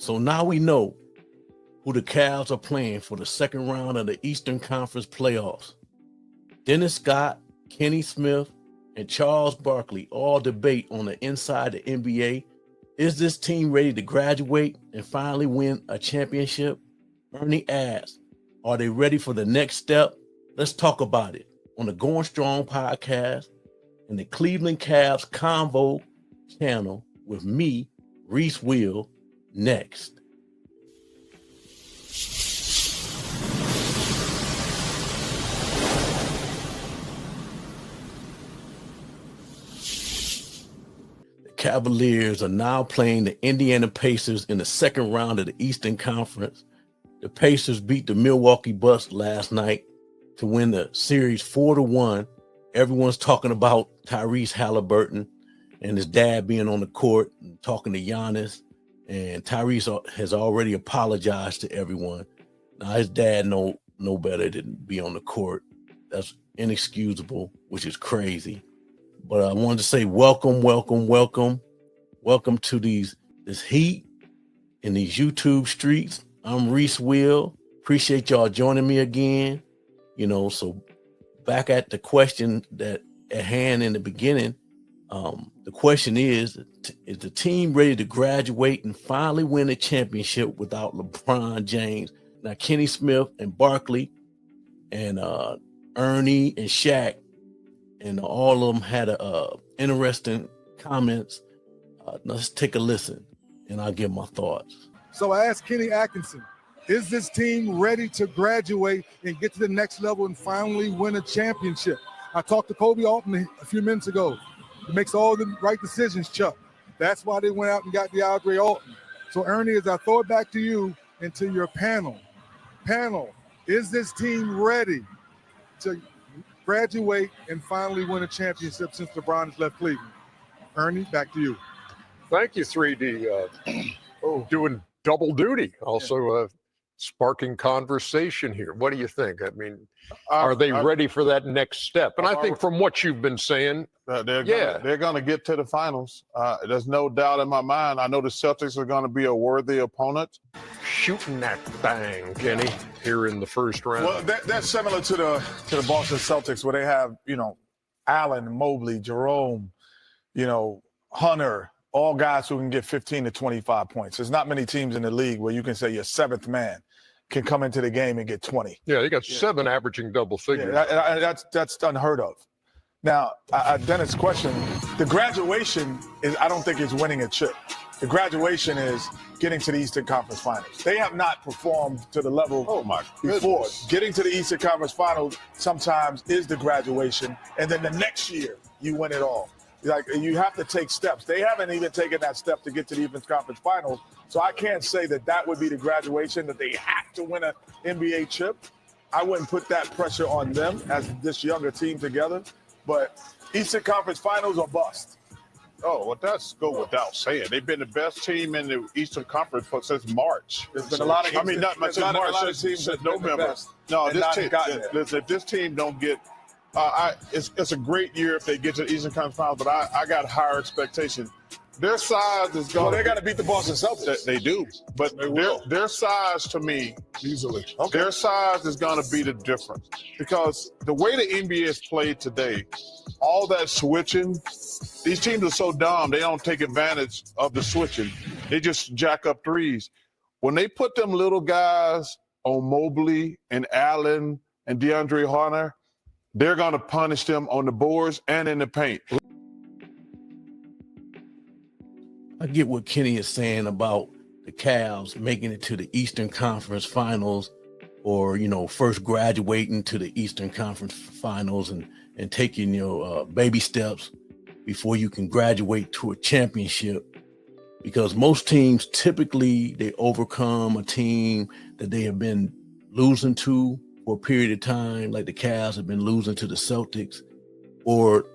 So now we know who the Cavs are playing for the second round of the Eastern Conference playoffs. Dennis Scott, Kenny Smith, and Charles Barkley all debate on the inside the NBA. Is this team ready to graduate and finally win a championship? Ernie asks, are they ready for the next step? Let's talk about it on the Going Strong podcast and the Cleveland Cavs Convo channel with me, Reese Will, next. Cavaliers are now playing the Indiana Pacers in the second round of the Eastern Conference. The Pacers beat the Milwaukee Bucks last night to win the series 4-1. Everyone's talking about Tyrese Halliburton and his dad being on the court and talking to Giannis. And Tyrese has already apologized to everyone. Now his dad know better than be on the court. That's inexcusable, which is crazy. But I wanted to say welcome to this heat in these YouTube streets. I'm Reese Will. Appreciate y'all joining me again. So back at the question that at hand in the beginning, the question is the team ready to graduate and finally win a championship without LeBron James? Now, Kenny Smith and Barkley and Ernie and Shaq and all of them had interesting comments. Let's take a listen, and I'll give my thoughts. So I asked Kenny Atkinson, is this team ready to graduate and get to the next level and finally win a championship? I talked to Kobe Altman a few minutes ago. He makes all the right decisions, Chuck. That's why they went out and got DeAndre Alton. So Ernie, as I throw it back to you and to your panel, is this team ready to graduate and finally win a championship since LeBron has left Cleveland? Ernie, back to you. Thank you, 3D. Doing double duty, also sparking conversation here. What do you think? I mean, are they ready for that next step? And I think from what you've been saying, they're going to get to the finals. There's no doubt in my mind. I know the Celtics are going to be a worthy opponent. Shooting that thing, Kenny, here in the first round. Well, that's similar to the Boston Celtics, where they have, Allen, Mobley, Jerome, Hunter, all guys who can get 15 to 25 points. There's not many teams in the league where you can say your seventh man can come into the game and get 20. Yeah, they got 7 averaging double figures. Yeah, that's unheard of. Now, Dennis' question, the graduation is, I don't think it's winning a chip. The graduation is getting to the Eastern Conference Finals. They have not performed to the level before. Getting to the Eastern Conference Finals sometimes is the graduation, and then the next year you win it all. Like, you have to take steps. They haven't even taken that step to get to the Eastern Conference Finals. So I can't say that would be the graduation, that they have to win an NBA chip. I wouldn't put that pressure on them as this younger team together. But Eastern Conference Finals or bust. Oh, well, that's go without saying. They've been the best team in the Eastern Conference since March. There's been a lot of since November. No, this team don't get it's a great year if they get to the Eastern Conference Finals, but I got higher expectations. Their size is going. Well, they got to beat the Boston Celtics. They do, but their size to me, easily. Okay. Their size is going to be the difference, because the way the NBA is played today, all that switching, these teams are so dumb they don't take advantage of the switching. They just jack up threes. When they put them little guys on Mobley and Allen and DeAndre Hunter, they're going to punish them on the boards and in the paint. I get what Kenny is saying about the Cavs making it to the Eastern Conference Finals, or, first graduating to the Eastern Conference Finals and taking your baby steps before you can graduate to a championship. Because most teams, typically, they overcome a team that they have been losing to for a period of time, like the Cavs have been losing to the Celtics. Or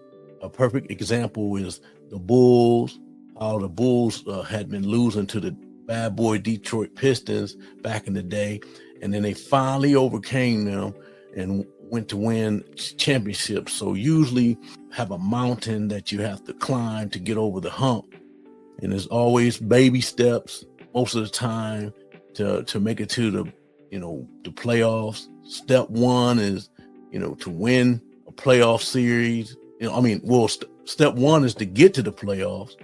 a perfect example is the Bulls. How the Bulls had been losing to the bad boy Detroit Pistons back in the day, and then they finally overcame them and went to win championships. So usually have a mountain that you have to climb to get over the hump, and there's always baby steps most of the time to make it to the, the playoffs. Step one is, to win a playoff series. Step one is to get to the playoffs.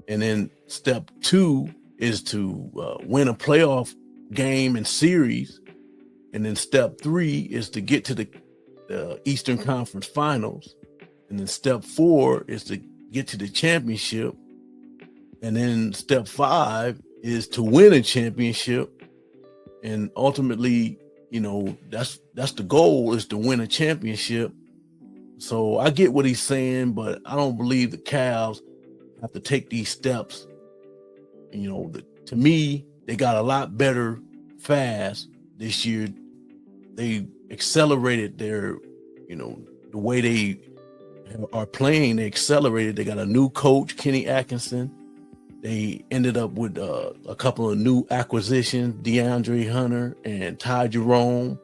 And then step two is to win a playoff game and series. And then step three is to get to the Eastern Conference Finals. And then step four is to get to the championship. And then step five is to win a championship. And ultimately, that's the goal, is to win a championship. So I get what he's saying, but I don't believe the Cavs have to take these steps. To me, they got a lot better fast this year. They accelerated their, the way they are playing. They accelerated. They got a new coach, Kenny Atkinson. They ended up with a couple of new acquisitions, DeAndre Hunter and Ty Jerome,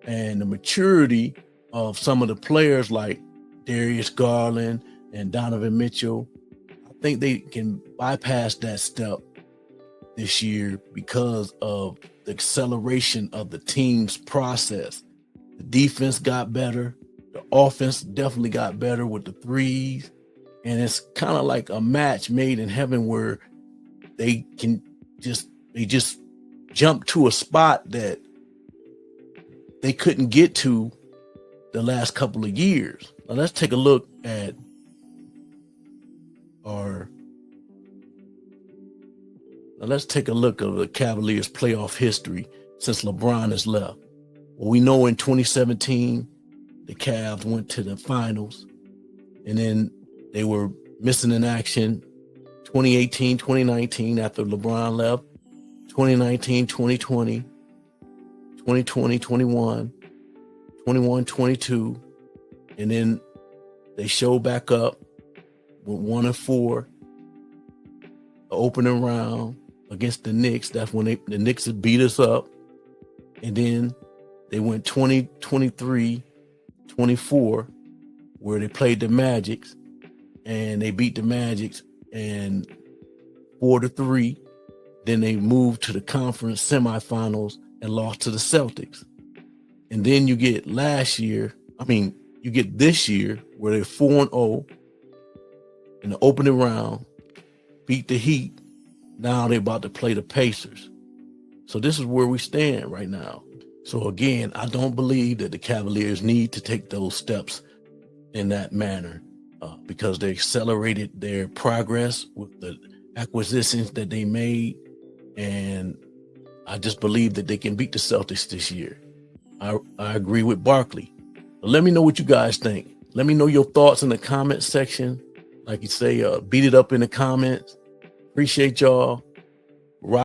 and the maturity of some of the players like Darius Garland and Donovan Mitchell. I think they can bypass that step this year because of the acceleration of the team's process. The defense got better. The offense definitely got better with the threes. And it's kind of like a match made in heaven where they just jump to a spot that they couldn't get to the last couple of years. Now let's take a look at the Cavaliers' playoff history since LeBron has left. Well, we know in 2017, the Cavs went to the finals, and then they were missing in action 2018, 2019 after LeBron left, 2019, 2020, 2020, 21, 21, 22. And then they showed back up with 1-4, the opening round against the Knicks. That's when the Knicks had beat us up. And then they went 20, 23, 24, where they played the Magics. And they beat the Magics and 4-3. Then they moved to the conference semifinals and lost to the Celtics. And then you get this year where they're 4-0 in the opening round, beat the Heat. Now they're about to play the Pacers. So this is where we stand right now. So again, I don't believe that the Cavaliers need to take those steps in that manner. Because they accelerated their progress with the acquisitions that they made. And I just believe that they can beat the Celtics this year. I agree with Barkley. But let me know what you guys think. Let me know your thoughts in the comment section. Like you say, beat it up in the comments. Appreciate y'all.